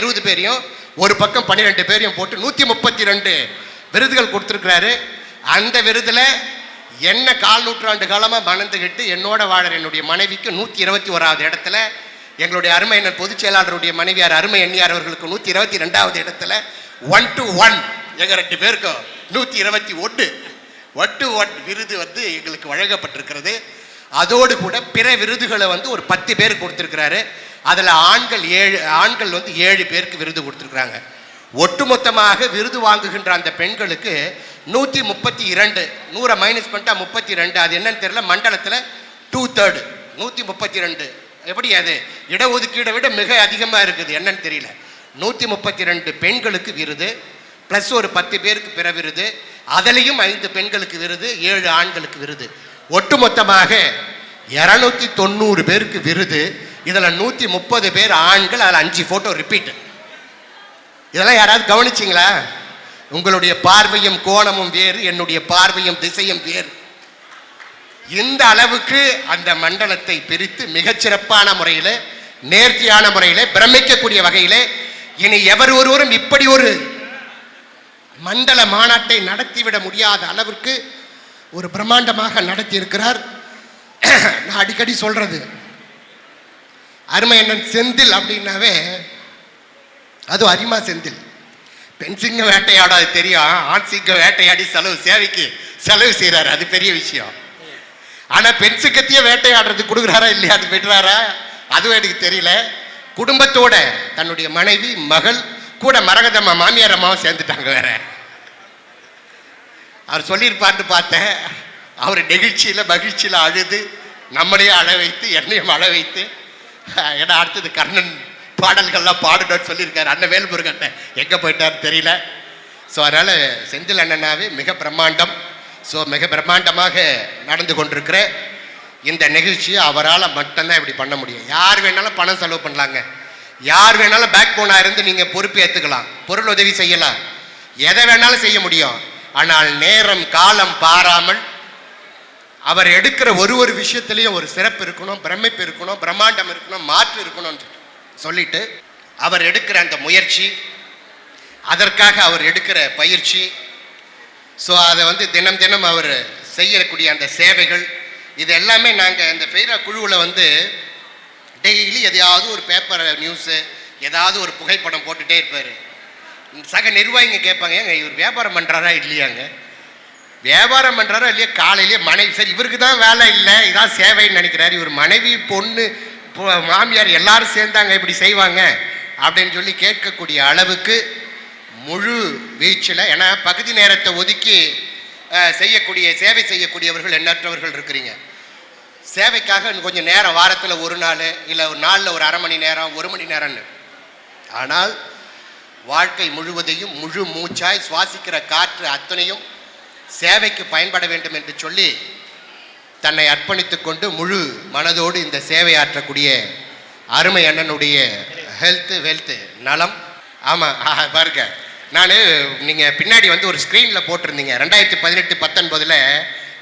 20 பேரையும் ஒரு பக்கம் 12 பேரையும் போட்டு 132 விருதுகள் கொடுத்துருக்கிறாரு. அந்த விருதுல என்ன 1/4 நூற்றாண்டு காலமா மணந்துகிட்டு என்னோட வாழற என்னுடைய மனைவிக்கு 121வது இடத்துல, எங்களுடைய அருமை அண்ணன் பொதுச் செயலாளருடைய மனைவியார் அருமை எண்ணியார் அவர்களுக்கு 122வது இடத்துல, 1 to 1 எங்க 2 பேருக்கும் 121 விருது எங்களுக்கு வழங்கப்பட்டிருக்கிறது. அதோடு கூட பிற விருதுகளை ஒரு 10 பேருக்கு கொடுத்துருக்கிறாரு. அதில் ஆண்கள் 7 பேருக்கு விருது கொடுத்துருக்குறாங்க. ஒட்டுமொத்தமாக விருது வாங்குகின்ற அந்த பெண்களுக்கு 132, 100 மைனஸ் பண்ணிட்டா 32, அது என்னன்னு தெரியல. மண்டலத்தில் 2/3 132. எப்படி அது இடஒதுக்கீடை விட மிக அதிகமாக இருக்குது, என்னன்னு தெரியல. 132 பெண்களுக்கு விருது ப்ளஸ் ஒரு 10 பேருக்கு பிற விருது, அதிலையும் 5 பெண்களுக்கு விருது, 7 ஆண்களுக்கு விருது. ஒட்டுமொத்தமாக 290 பேருக்கு விருது. இதில் 130 பேர் ஆண்கள், அதில் 5 ஃபோட்டோ ரிப்பீட். இதெல்லாம் யாராவது கவனிச்சிங்களா? உங்களுடைய பார்வையும் கோணமும் வேறு, என்னுடைய பார்வையும் திசையும் வேறு. இந்த அளவுக்கு அந்த மண்டலத்தை பிரித்து மிகச்சிறப்பான முறையில், நேர்த்தியான முறையில், பிரமிக்கக்கூடிய வகையில் இனி எவர் ஒருவரும் இப்படி ஒரு மண்டல மாநாட்டை நடத்திவிட முடியாத அளவிற்கு ஒரு பிரம்மாண்டமாக நடத்தி இருக்கிறார். நான் அடிக்கடி சொல்றது, அருமை அண்ணன் செந்தில் அப்படின்னாவே அது அரிமா செந்தில். பெண் சிங்கம் வேட்டையாட அது தெரியும், ஆண் சிங்கம் வேட்டையாடி சேவைக்கு செலவு செய்கிறாரு, அது பெரிய விஷயம். ஆனால் பெண் சிங்கத்தையே வேட்டையாடுறது கொடுக்குறாரா இல்லையா, அது விடுறாரா, அதுவும் எனக்கு தெரியல. குடும்பத்தோட தன்னுடைய மனைவி மகள் கூட மரகதம்மா மாமியார் அம்மாவும் சேர்ந்துட்டாங்க. வேற அவர் சொல்லியிருப்பார்னு பார்த்தேன். அவர் நெகிழ்ச்சியில் மகிழ்ச்சியில் அழுது நம்மளையும் அழ வைத்து என்னையும் அழ வைத்து, ஏன்னா அடுத்தது கர்ணன் பாடல்கள்லாம் பாடணும்னு சொல்லியிருக்காரு. அண்ணன் வேல்முருகன் அண்ணன் எங்கே போயிட்டார் தெரியல. ஸோ அதனால் செந்தில் அண்ணனாவே மிக பிரம்மாண்டம். ஸோ மிக பிரம்மாண்டமாக நடந்து கொண்டிருக்கிற இந்த நிகழ்ச்சியை அவரால் மட்டும்தான் இப்படி பண்ண முடியும். யார் வேணாலும் பணம் செலவு பண்ணலாங்க, யார் வேணாலும் பேக் போனாக இருந்து நீங்கள் பொறுப்பு ஏற்றுக்கலாம், பொருள் உதவி செய்யலாம், எதை வேணாலும் செய்ய முடியும். ஆனால் நேரம் காலம் பாராமல் அவர் எடுக்கிற ஒரு விஷயத்திலையும் ஒரு சிறப்பு இருக்கணும், பிரமிப்பு இருக்கணும், பிரம்மாண்டம் இருக்கணும், மாற்று இருக்கணும்னு சொல்லிட்டு அவர் எடுக்கிற அந்த முயற்சி, அதற்காக அவர் எடுக்கிற பயிற்சி, ஸோ அதை தினம் தினம் அவர் செய்யக்கூடிய அந்த சேவைகள், இது எல்லாமே நாங்கள் இந்த ஃபெய்ரா குழுவில் டெய்லி எதையாவது ஒரு பேப்பர் நியூஸு, ஏதாவது ஒரு புகைப்படம் போட்டுகிட்டே இருப்பார். சக நிர்வாகிங்க கேட்பாங்க, ஏங்க இவர் வியாபாரம் பண்ணுறாரா இல்லையாங்க, வியாபாரம் பண்ணுறாரா இல்லையா, காலையிலேயே மனைவி சரி இவருக்கு தான் வேலை இல்லை, இதான் சேவைன்னு நினைக்கிறாரு, இவர் மனைவி பொண்ணு மாமியார் எல்லாரும் சேர்ந்தாங்க இப்படி செய்வாங்க அப்படின்னு சொல்லி கேட்கக்கூடிய அளவுக்கு முழு வீச்சில். ஏன்னா பகுதி நேரத்தை ஒதுக்கி செய்யக்கூடிய சேவை செய்யக்கூடியவர்கள் எண்ணற்றவர்கள் இருக்கிறீங்க. சேவைக்காக கொஞ்சம் நேரம் வாரத்தில் ஒரு நாள் இல்லை ஒரு நாளில் ஒரு அரை மணி நேரம் 1 மணி நேரம்னு, ஆனால் வாழ்க்கை முழுவதையும் முழு மூச்சாய் சுவாசிக்கிற காற்று அத்தனையும் சேவைக்கு பயன்பட வேண்டும் என்று சொல்லி தன்னை அர்ப்பணித்து கொண்டு முழு மனதோடு இந்த சேவையாற்றக்கூடிய அருமை அண்ணனுடைய வெல்த்து நலம். ஆமாம் பாருங்க, நான் நீங்கள் பின்னாடி ஒரு ஸ்க்ரீனில் போட்டிருந்தீங்க. 2018-19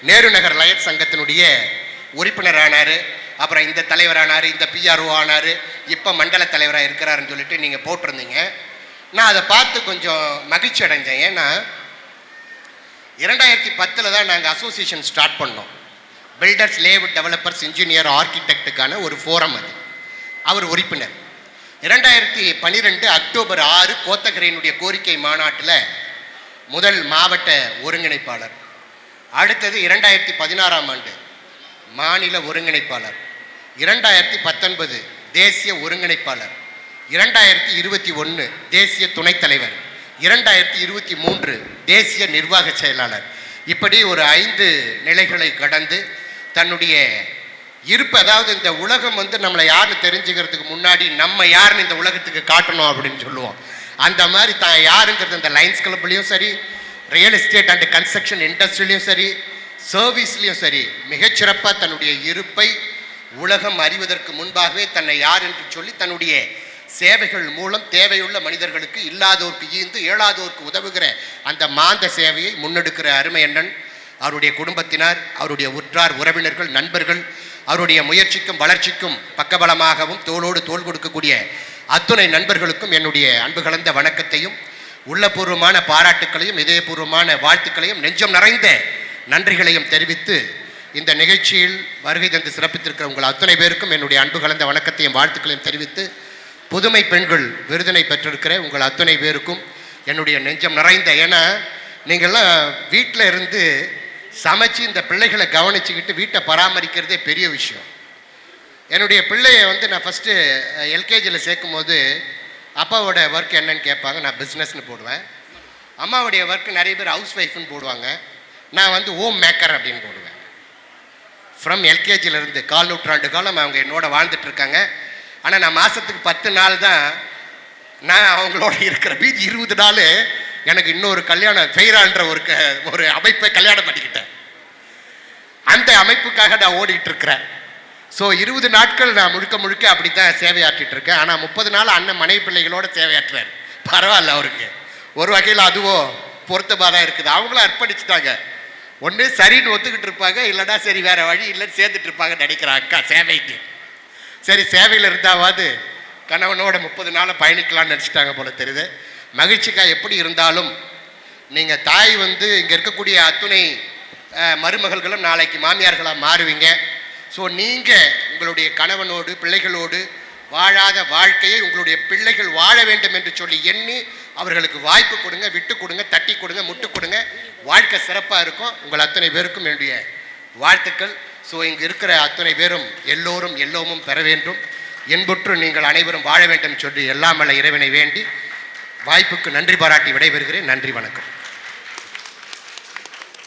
நேரு நகர் லயட் சங்கத்தினுடைய உறுப்பினர் ஆனார், அப்புறம் இந்த தலைவரானார், இந்த பிஆர்ஓ ஆனார், இப்போ மண்டல தலைவராக இருக்கிறாருன்னு சொல்லிட்டு நீங்கள் போட்டிருந்தீங்க. நான் அதை பார்த்து கொஞ்சம் மகிழ்ச்சி அடைஞ்சேன். ஏன்னா 2010 தான் நாங்கள் அசோசியேஷன் ஸ்டார்ட் பண்ணோம். பில்டர்ஸ், லேஅவுட் டெவலப்பர்ஸ், இன்ஜினியர், ஆர்கிடெக்டுக்கான ஒரு ஃபோரம். அது அவர் உறுப்பினர். 2012 அக்டோபர் 6 கோத்தகிரையினுடைய கோரிக்கை மாநாட்டில் முதல் மாவட்ட ஒருங்கிணைப்பாளர். அடுத்தது 2016ஆம் ஆண்டு மாநில ஒருங்கிணைப்பாளர், 2019 தேசிய ஒருங்கிணைப்பாளர், 2021 தேசிய துணைத் தலைவர், 2023 தேசிய நிர்வாக செயலாளர். இப்படி ஒரு 5 நிலைகளை கடந்து தன்னுடைய இருப்பு, அதாவது இந்த உலகம் நம்மளை யாருன்னு தெரிஞ்சுக்கிறதுக்கு முன்னாடி நம்ம யாருன்னு இந்த உலகத்துக்கு காட்டணும் அப்படின்னு சொல்லுவோம். அந்த மாதிரி தான் யாருங்கிறது இந்த லைன்ஸ் கிளப்லையும் சரி, ரியல் எஸ்டேட் அண்ட் கன்ஸ்ட்ரக்ஷன் இண்டஸ்ட்ரியிலையும் சரி, சர்வீஸ்லையும் சரி மிகச்சிறப்பாக தன்னுடைய இருப்பை உலகம் அறிவதற்கு முன்பாகவே தன்னை யார் என்று சொல்லி தன்னுடைய சேவைகள் மூலம் தேவையுள்ள மனிதர்களுக்கு, இல்லாதோருக்கு ஈந்து இயலாதோருக்கு உதவுகிற அந்த மாந்த சேவையை முன்னெடுக்கிற அருமை அண்ணன், அவருடைய குடும்பத்தினர், அவருடைய உற்றார் உறவினர்கள், நண்பர்கள், அவருடைய முயற்சிக்கும் வளர்ச்சிக்கும் பக்கபலமாகவும் தோளோடு தோள் கொடுக்கக்கூடிய அத்துணை நண்பர்களுக்கும் என்னுடைய அன்பு கலந்த வணக்கத்தையும் உள்ளபூர்வமான பாராட்டுக்களையும் இதயபூர்வமான வாழ்த்துக்களையும் நெஞ்சம் நிறைந்த நன்றிகளையும் தெரிவித்து இந்த நிகழ்ச்சியில் வருகை தந்து சிறப்பித்திருக்கிற உங்கள் அத்தனை பேருக்கும் என்னுடைய அன்பு கலந்த வணக்கத்தையும் வாழ்த்துக்களையும் தெரிவித்து புதுமை பெண்கள் விருதினை பெற்றிருக்கிற உங்கள் அத்தனை பேருக்கும் என்னுடைய நெஞ்சம் நிறைந்த, ஏன்னா நீங்கள்லாம் வீட்டில் இருந்து சமைச்சு இந்த பிள்ளைகளை கவனிச்சுக்கிட்டு வீட்டை பராமரிக்கிறதே பெரிய விஷயம். என்னுடைய பிள்ளையை நான் ஃபஸ்ட்டு எல்கேஜியில் சேர்க்கும் போது அப்பாவோட ஒர்க் என்னன்னு கேட்பாங்க. நான் பிஸ்னஸ்னு போடுவேன். அம்மாவுடைய ஒர்க் நிறைய பேர் ஹவுஸ் ஒய்ஃப்னு போடுவாங்க. நான் ஹோம் மேக்கர் அப்படின்னு போடுவேன். ஃப்ரம் எல்கேஜிலேருந்து 4 நூற்றாண்டு காலம் அவங்க என்னோட வாழ்ந்துட்டுருக்காங்க. ஆனால் நான் மாதத்துக்கு 10 நாள் தான் நான் அவங்களோட இருக்கிற. மீதி 20 நாள் எனக்கு இன்னொரு கல்யாணம் ஃபெய்ரான்ற ஒரு அமைப்பை கல்யாணம் பண்ணிக்கிட்டேன். அந்த அமைப்புக்காக நான் ஓடிட்டு இருக்கிறேன். ஸோ 20 நாட்கள் நான் முழுக்க அப்படி தான் சேவையாற்றிட்டு இருக்கேன். ஆனால் 30 நாள் அண்ணன் மனைவி பிள்ளைகளோட சேவையாற்றுறாரு. பரவாயில்ல, அவருக்கு ஒரு வகையில் அதுவும் பொருத்தமாக தான் இருக்குது. அவங்களும் அர்ப்பணிச்சுட்டாங்க. ஒன்று சரின்னு ஒத்துக்கிட்டு இருப்பாங்க, இல்லைன்னா சரி வேறு வழி இல்லைன்னு சேர்ந்துட்டு இருப்பாங்கன்னு நினைக்கிறேன் அக்கா சேவைக்கு. சரி, சேவையில் இருந்தாவது கணவனோட 30 நாளை பயணிக்கலாம்னு நினச்சிட்டாங்க போல தெரியுது. மகிழ்ச்சிக்கா எப்படி இருந்தாலும் நீங்கள் தாய் இங்கே இருக்கக்கூடிய அத்துணை மருமகள்களும் நாளைக்கு மாமியார்களாக மாறுவீங்க. ஸோ நீங்கள் உங்களுடைய கணவனோடு பிள்ளைகளோடு வாழாத வாழ்க்கையை உங்களுடைய பிள்ளைகள் வாழ வேண்டும் என்று சொல்லி எண்ணி அவர்களுக்கு வாய்ப்பு கொடுங்க, விட்டு கொடுங்க, தட்டி கொடுங்க, முட்டு கொடுங்க. வாழ்க்கை சிறப்பாக இருக்கும். உங்கள் அத்தனை பேருக்கும் என்னுடைய வாழ்த்துக்கள். ஸோ இங்கே இருக்கிற அத்தனை பேரும் எல்லோரும் எல்லோமும் பெற வேண்டும், என்புற்று நீங்கள் அனைவரும் வாழ வேண்டும் சொல்லி எல்லாம் வல்ல இறைவனை வேண்டி வாய்ப்புக்கு நன்றி பாராட்டி விடைபெறுகிறேன். நன்றி, வணக்கம்.